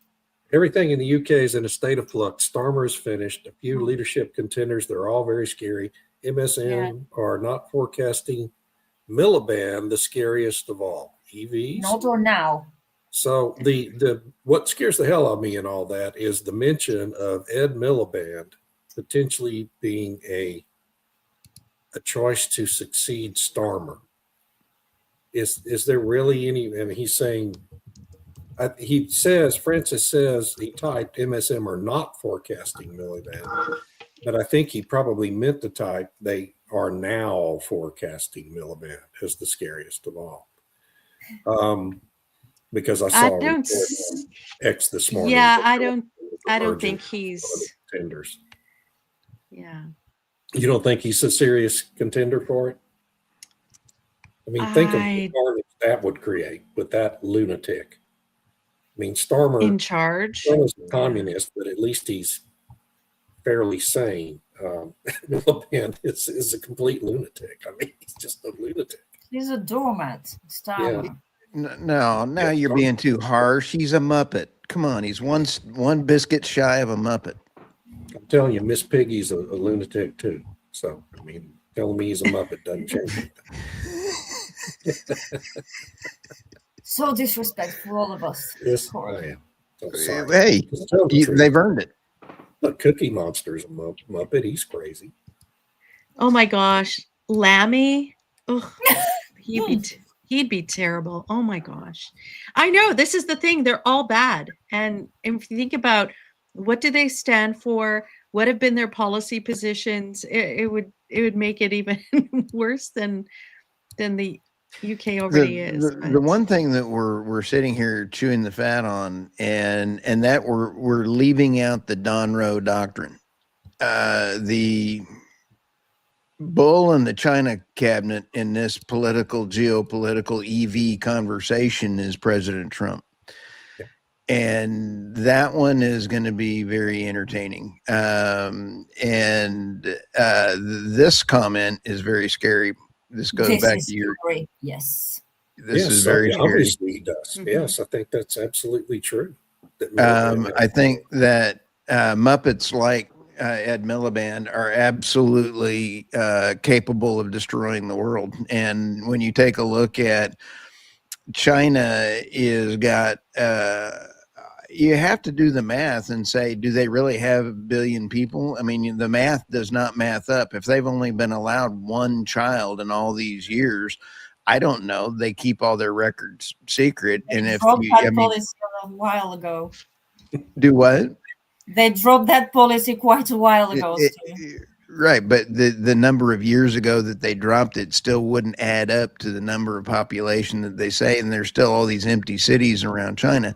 everything in the UK is in a state of flux. Starmer is finished. A few leadership contenders. They're all very scary. MSM are not forecasting Miliband, the scariest of all. EVs. Not or now. So the what scares the hell out of me in all that is the mention of Ed Miliband potentially being a choice to succeed Starmer. Is there really any? And he's saying, he says, Francis says, he typed MSM are not forecasting Miliband, but I think he probably meant to type they are now forecasting Miliband as the scariest of all. Because I saw I don't. X this morning. Yeah, I don't think he's contenders. Yeah. You don't think he's a serious contender for it? I mean, think of the carnage that would create with that lunatic. I mean, Starmer in charge. Starmer's a communist, but at least he's fairly sane. Miliband is a complete lunatic. I mean, he's just a lunatic. He's a doormat, Starmer. Yeah. Now you're being too harsh. He's a Muppet. Come on, he's one biscuit shy of a Muppet. I'm telling you, Miss Piggy's a lunatic too. So, I mean, telling me he's a Muppet doesn't change anything. So disrespectful for all of us. Yes, I am. So sorry. Hey, Just tell the truth. they've earned it. Look, Cookie Monster's a Muppet. He's crazy. Oh my gosh, Lammy. Ugh, he'd be terrible. Oh my gosh. I know, this is the thing. They're all bad. And if you think about what do they stand for, what have been their policy positions, it would make it even worse than the UK already is. The one thing that we're sitting here chewing the fat on, and that we're leaving out the Donroe doctrine. The bull in the China cabinet in this geopolitical EV conversation is President Trump. And that one is going to be very entertaining. This comment is very scary. This goes back to your. Scary. Yes. This is very scary. Obviously, he does. Mm-hmm. Yes, I think that's absolutely true. I think that Muppets like Ed Miliband are absolutely capable of destroying the world. And when you take a look at China, is got. You have to do the math and say, do they really have 1 billion people? I mean, the math does not math up. If they've only been allowed one child in all these years, I don't know. They keep all their records secret. And if that policy a while ago. Do what? They dropped that policy quite a while ago. Right, but the number of years ago that they dropped it still wouldn't add up to the number of population that they say, and there's still all these empty cities around China.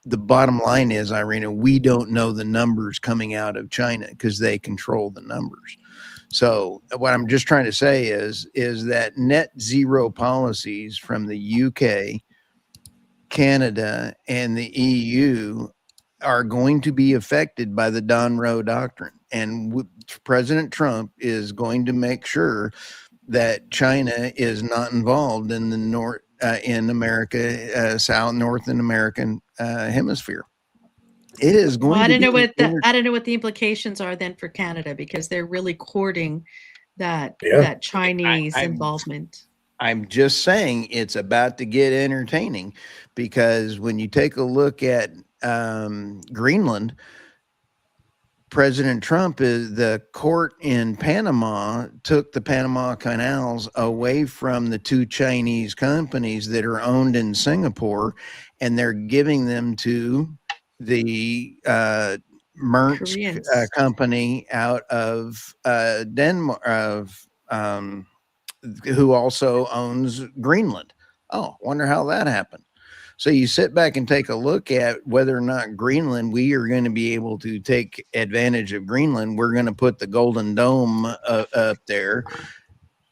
The bottom line is, Irina, we don't know the numbers coming out of China because they control the numbers. So what I'm just trying to say is that net zero policies from the UK, Canada, and the EU are going to be affected by the Donroe doctrine. And President Trump is going to make sure that China is not involved in the North in America, North and American hemisphere. It is going. I don't know what the implications are then for Canada, because they're really courting that Chinese involvement. I'm just saying it's about to get entertaining, because when you take a look at Greenland, President Trump the court in Panama took the Panama Canals away from the two Chinese companies that are owned in Singapore, and they're giving them to the Mertz Koreans. company out of Denmark, who also owns Greenland. Oh, wonder how that happened. So you sit back and take a look at whether or not Greenland, we are going to be able to take advantage of Greenland. We're going to put the Golden Dome up there.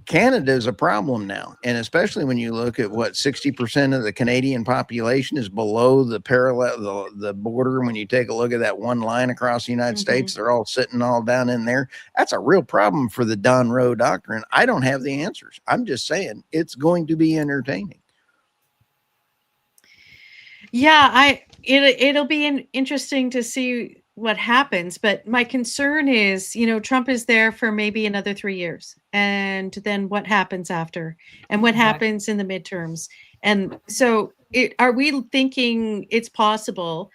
Canada is a problem now. And especially when you look at what 60% of the Canadian population is below the parallel, the border. When you take a look at that one line across the United States, they're all sitting all down in there. That's a real problem for the Don Roe doctrine. I don't have the answers. I'm just saying it's going to be entertaining. Yeah, it'll be interesting to see what happens. But my concern is, Trump is there for maybe another 3 years, and then what happens after, and what happens in the midterms. And so, are we thinking it's possible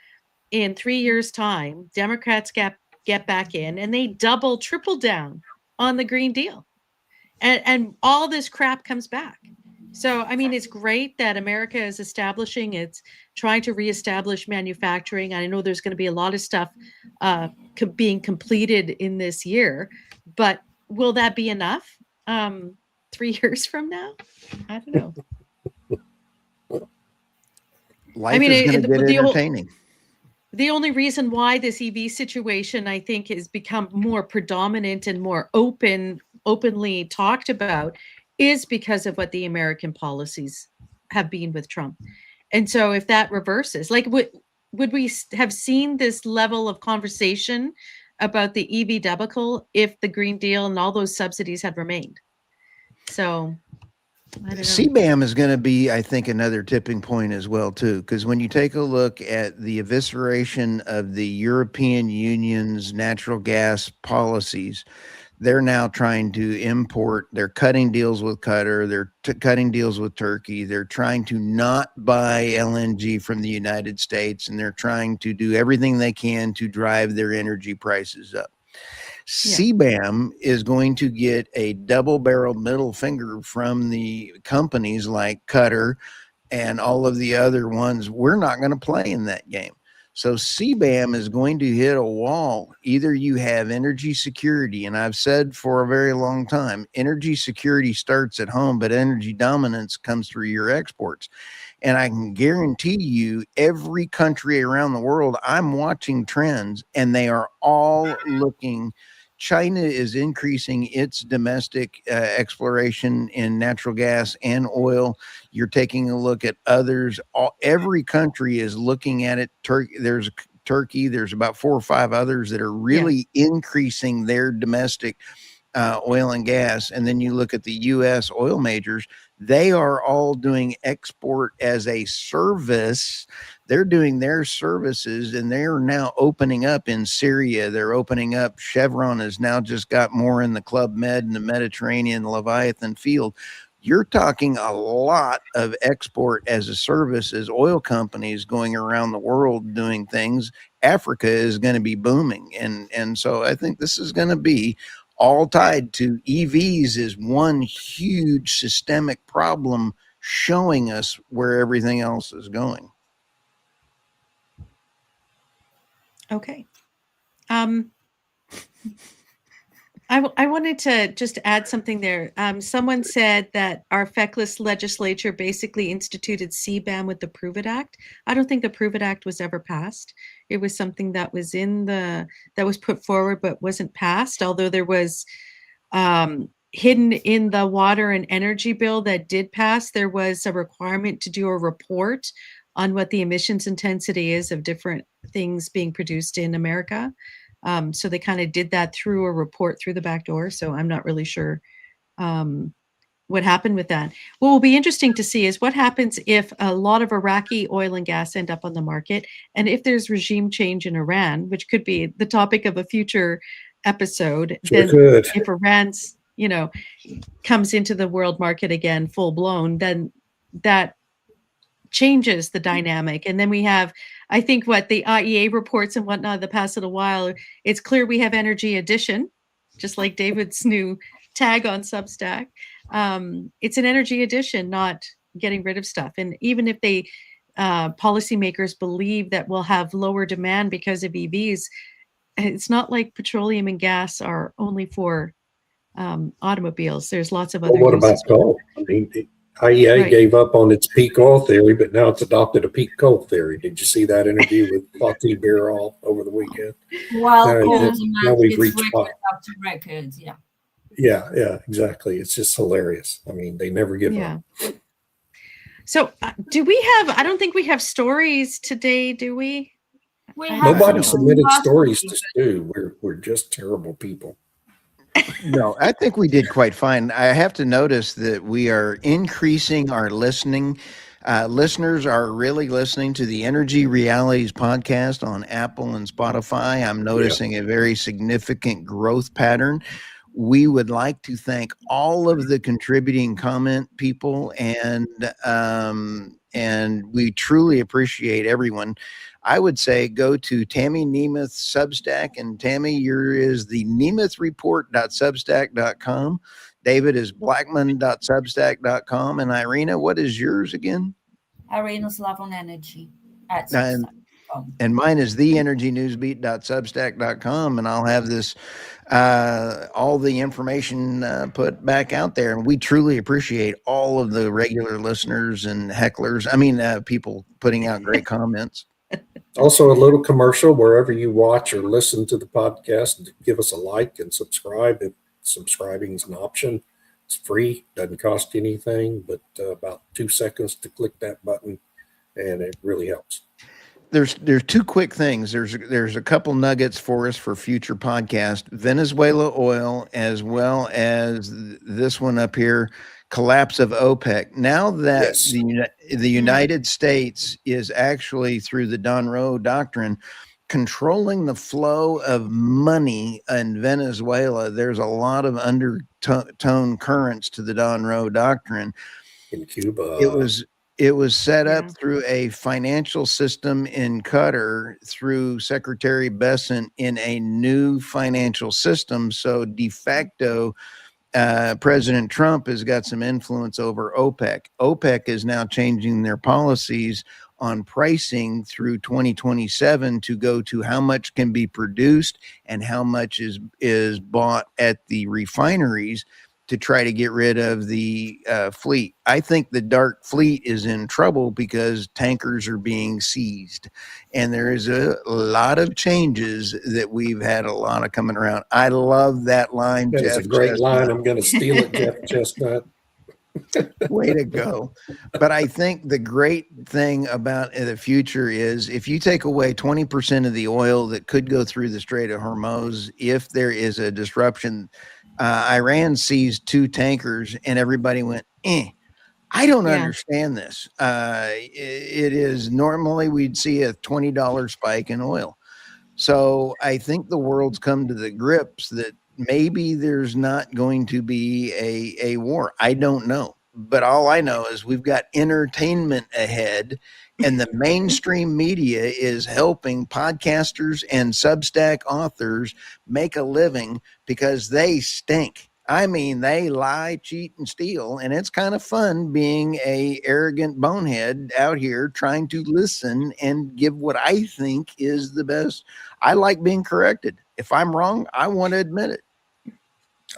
in 3 years' time, Democrats get back in and they double, triple down on the Green Deal, and all this crap comes back? So, I mean, it's great that America is it's trying to reestablish manufacturing. I know there's going to be a lot of stuff being completed in this year, but will that be enough 3 years from now? I don't know. Life is going to get entertaining. The only reason why this EV situation, I think, has become more predominant and more openly talked about is because of what the American policies have been with Trump. And so if that reverses, like would we have seen this level of conversation about the EV debacle if the Green Deal and all those subsidies had remained? So I don't know. CBAM is going to be, I think, another tipping point as well, too, because when you take a look at the evisceration of the European Union's natural gas policies, they're now trying to import. They're cutting deals with Qatar. They're cutting deals with Turkey. They're trying to not buy LNG from the United States, and they're trying to do everything they can to drive their energy prices up. Yeah. CBAM is going to get a double-barreled middle finger from the companies like Qatar and all of the other ones. We're not going to play in that game. So CBAM is going to hit a wall. Either you have energy security, and I've said for a very long time, energy security starts at home, but energy dominance comes through your exports. And I can guarantee you every country around the world, I'm watching trends, and they are all looking. China is increasing its domestic exploration in natural gas and oil. You're taking a look at others. Every country is looking at it. Turkey. There's about 4 or 5 others that are really increasing their domestic oil and gas. And then you look at the U.S. oil majors. They are all doing export as a service. They're doing their services, and they're now opening up in Syria. They're opening up. Chevron has now just got more in the Club Med and the Mediterranean Leviathan field. You're talking a lot of export as a service as oil companies going around the world doing things. Africa is going to be booming. And so I think this is going to be all tied to EVs is one huge systemic problem showing us where everything else is going. Okay. I wanted to just add something there. Someone said that our feckless legislature basically instituted CBAM with the Prove It Act. I don't think the Prove It Act was ever passed. It was something that was that was put forward but wasn't passed, although there was hidden in the water and energy bill that did pass. There was a requirement to do a report on what the emissions intensity is of different things being produced in America. So they kind of did that through a report through the back door. So I'm not really sure what happened with that. What will be interesting to see is what happens if a lot of Iraqi oil and gas end up on the market, and if there's regime change in Iran, which could be the topic of a future episode. Then if Iran's, comes into the world market again full blown, then that changes the dynamic. And then we have I think what the IEA reports and whatnot the past little while, it's clear we have energy addition, just like David's new tag on Substack. It's an energy addition, not getting rid of stuff. And even if they policymakers believe that we'll have lower demand because of EVs, it's not like petroleum and gas are only for automobiles. There's lots of Well, other what uses. about coal? I mean, the IEA Right. gave up on its peak oil theory, but now it's adopted a peak coal theory. Did you see that interview with Fatih Birol over the weekend? While Now, coal now demand we've hits reached record after record, yeah. Yeah, exactly. It's just hilarious. I mean, they never give up. So do we have, I don't think we have stories today, do we? We I have Nobody some submitted last stories week, to Stu. We're just terrible people. No, I think we did quite fine. I have to notice that we are increasing our listening. Listeners are really listening to the Energy Realities podcast on Apple and Spotify. I'm noticing a very significant growth pattern. We would like to thank all of the contributing comment people, and we truly appreciate everyone. I would say go to Tammy Nemeth Substack, and Tammy, your is the nemethreport.substack.com. David is blackmon.substack.com. And Irina, what is yours again? Irina Slav on energy at And, Substack.com. and mine is theenergynewsbeat.substack.com. And I'll have this, all the information put back out there. And we truly appreciate all of the regular listeners and hecklers. I mean, people putting out great comments. Also, a little commercial wherever you watch or listen to the podcast. Give us a like and subscribe. If subscribing is an option, it's free, doesn't cost you anything, but about 2 seconds to click that button, and it really helps. There's two quick things. There's a couple nuggets for us for future podcast. Venezuela oil, as well as this one up here, collapse of OPEC. Now that Yes. the United States is actually, through the Monroe Doctrine, controlling the flow of money in Venezuela, there's a lot of undertone currents to the Monroe Doctrine. In Cuba. It was set up Yeah. through a financial system in Qatar through Secretary Bessent in a new financial system. So de facto, President Trump has got some influence over OPEC. OPEC is now changing their policies on pricing through 2027 to go to how much can be produced and how much is bought at the refineries to try to get rid of the fleet. I think the dark fleet is in trouble because tankers are being seized. And there is a lot of changes that we've had a lot of coming around. I love that line, That Jeff. is a great Chestnut. line. I'm going to steal it, Jeff Chestnut. Way to go. But I think the great thing about the future is if you take away 20% of the oil that could go through the Strait of Hormuz, if there is a disruption, Iran seized 2 tankers and everybody went, I don't understand this. It is normally we'd see a $20 spike in oil. So I think the world's come to the grips that maybe there's not going to be a war. I don't know. But all I know is we've got entertainment ahead, and the mainstream media is helping podcasters and Substack authors make a living because they stink. I mean, they lie, cheat, and steal, and it's kind of fun being a arrogant bonehead out here trying to listen and give what I think is the best. I like being corrected. If I'm wrong, I want to admit it.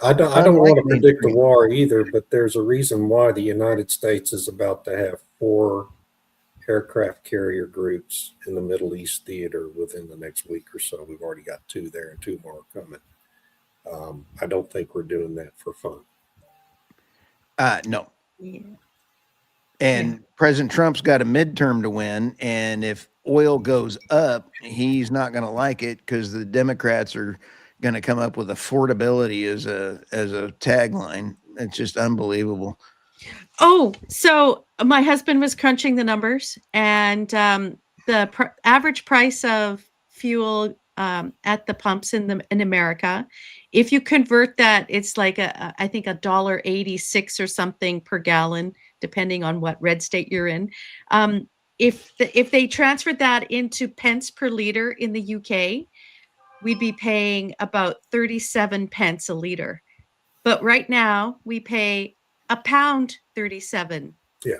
I don't want to predict the war either, but there's a reason why the United States is about to have 4 aircraft carrier groups in the Middle East theater within the next week or so. We've already got 2 there and 2 more coming. I don't think we're doing that for fun. No. Yeah. And President Trump's got a midterm to win. And if oil goes up, he's not going to like it because the Democrats are going to come up with affordability as a tagline. It's just unbelievable. Oh, so my husband was crunching the numbers, and the average price of fuel at the pumps in America, if you convert that, it's like I think $1.86 or something per gallon, depending on what red state you're in. if they transferred that into pence per liter in the UK, we'd be paying about 37 pence a liter. But right now we pay £1.37 Yeah.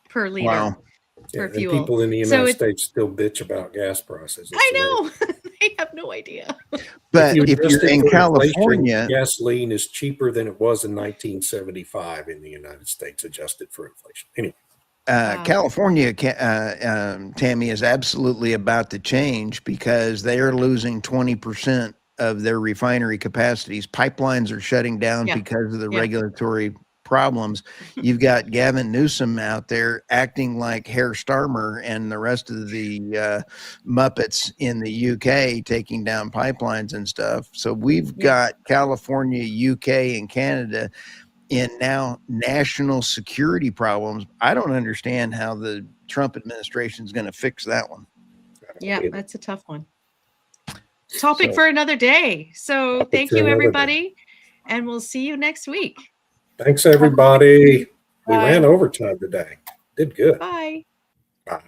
per liter. Wow. Yeah, for and fuel. people in the So United it- States still bitch about gas prices. It's I know. They have no idea. But if adjust you're it in for inflation, California, gasoline is cheaper than it was in 1975 in the United States, adjusted for inflation. Anyway, Wow. California, Tammy, is absolutely about to change because they are losing 20% of their refinery capacities. Pipelines are shutting down Yeah. because of the Yeah. regulatory problems. You've got Gavin Newsom out there acting like Herr Starmer and the rest of the Muppets in the UK taking down pipelines and stuff. So we've Yeah. got California, UK, and Canada in now national security problems. I don't understand how the Trump administration is going to fix that one. Yeah, that's a tough one. Topic So- for another day. So Topic thank for you, another day. everybody. And we'll see you next week. Thanks, everybody. We Bye. ran overtime today. Did good. Bye. Bye.